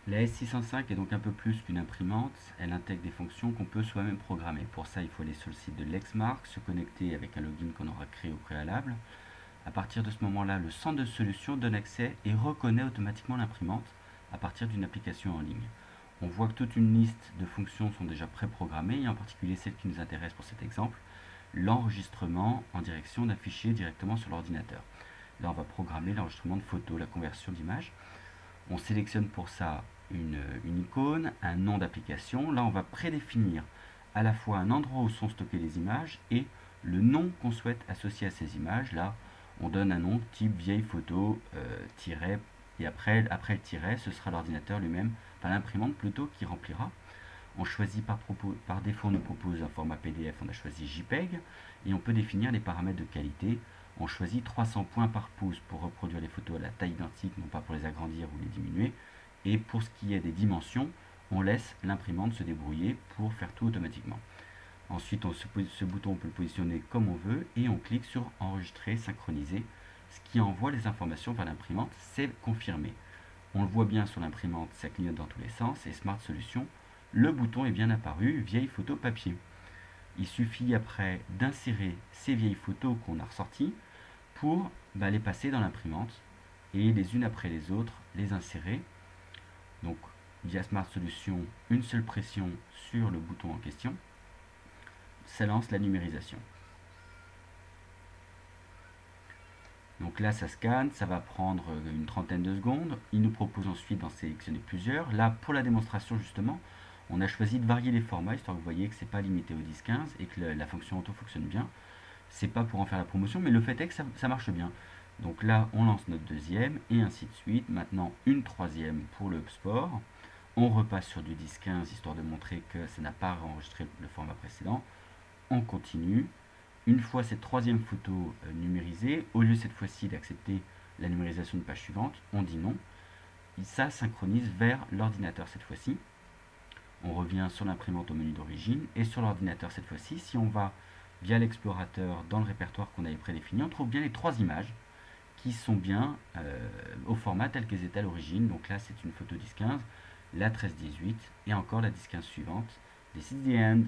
La S605 est donc un peu plus qu'une imprimante, elle intègre des fonctions qu'on peut soi-même programmer. Pour ça, il faut aller sur le site de Lexmark, se connecter avec un login qu'on aura créé au préalable. À partir de ce moment-là, le centre de solution donne accès et reconnaît automatiquement l'imprimante à partir d'une application en ligne. On voit que toute une liste de fonctions sont déjà préprogrammées, et en particulier celle qui nous intéresse pour cet exemple, l'enregistrement en direction d'un fichier directement sur l'ordinateur. Là, on va programmer l'enregistrement de photos, la conversion d'images. On sélectionne pour ça une icône, un nom d'application. Là, on va prédéfinir à la fois un endroit où sont stockées les images et le nom qu'on souhaite associer à ces images. Là, on donne un nom type vieille photo tiret, et après le tiret, ce sera l'ordinateur lui-même, enfin l'imprimante plutôt, qui remplira. On choisit par défaut, on nous propose un format PDF, on a choisi JPEG, et on peut définir les paramètres de qualité. On choisit 300 points par pouce pour reproduire les photos à la taille identique, non pas pour les agrandir ou les diminuer. Et pour ce qui est des dimensions, on laisse l'imprimante se débrouiller pour faire tout automatiquement. Ensuite, ce bouton, on peut le positionner comme on veut et on clique sur enregistrer, synchroniser, ce qui envoie les informations vers l'imprimante, c'est confirmé. On le voit bien sur l'imprimante, ça clignote dans tous les sens et Smart Solutions, le bouton est bien apparu, vieille photo papier. Il suffit après d'insérer ces vieilles photos qu'on a ressorties pour les passer dans l'imprimante et les unes après les autres les insérer. Donc via Smart Solutions, une seule pression sur le bouton en question, ça lance la numérisation. Donc là, ça scanne, ça va prendre une trentaine de secondes. Il nous propose ensuite d'en sélectionner plusieurs. Là, pour la démonstration, justement, on a choisi de varier les formats, histoire que vous voyez que ce n'est pas limité au 10-15 et que la fonction auto fonctionne bien. C'est pas pour en faire la promotion, mais le fait est que ça marche bien. Donc là, on lance notre deuxième et ainsi de suite. Maintenant, une troisième pour le sport. On repasse sur du 10-15, histoire de montrer que ça n'a pas enregistré le format précédent. On continue. Une fois cette troisième photo numérisée, au lieu cette fois-ci d'accepter la numérisation de page suivante, on dit non. Et ça synchronise vers l'ordinateur cette fois-ci. On revient sur l'imprimante au menu d'origine et sur l'ordinateur cette fois-ci. Si on va via l'explorateur dans le répertoire qu'on avait prédéfini, on trouve bien les trois images qui sont bien au format tel qu'elles étaient à l'origine. Donc là, c'est une photo 10-15, la 13-18 et encore la 10-15 suivante. This is the end.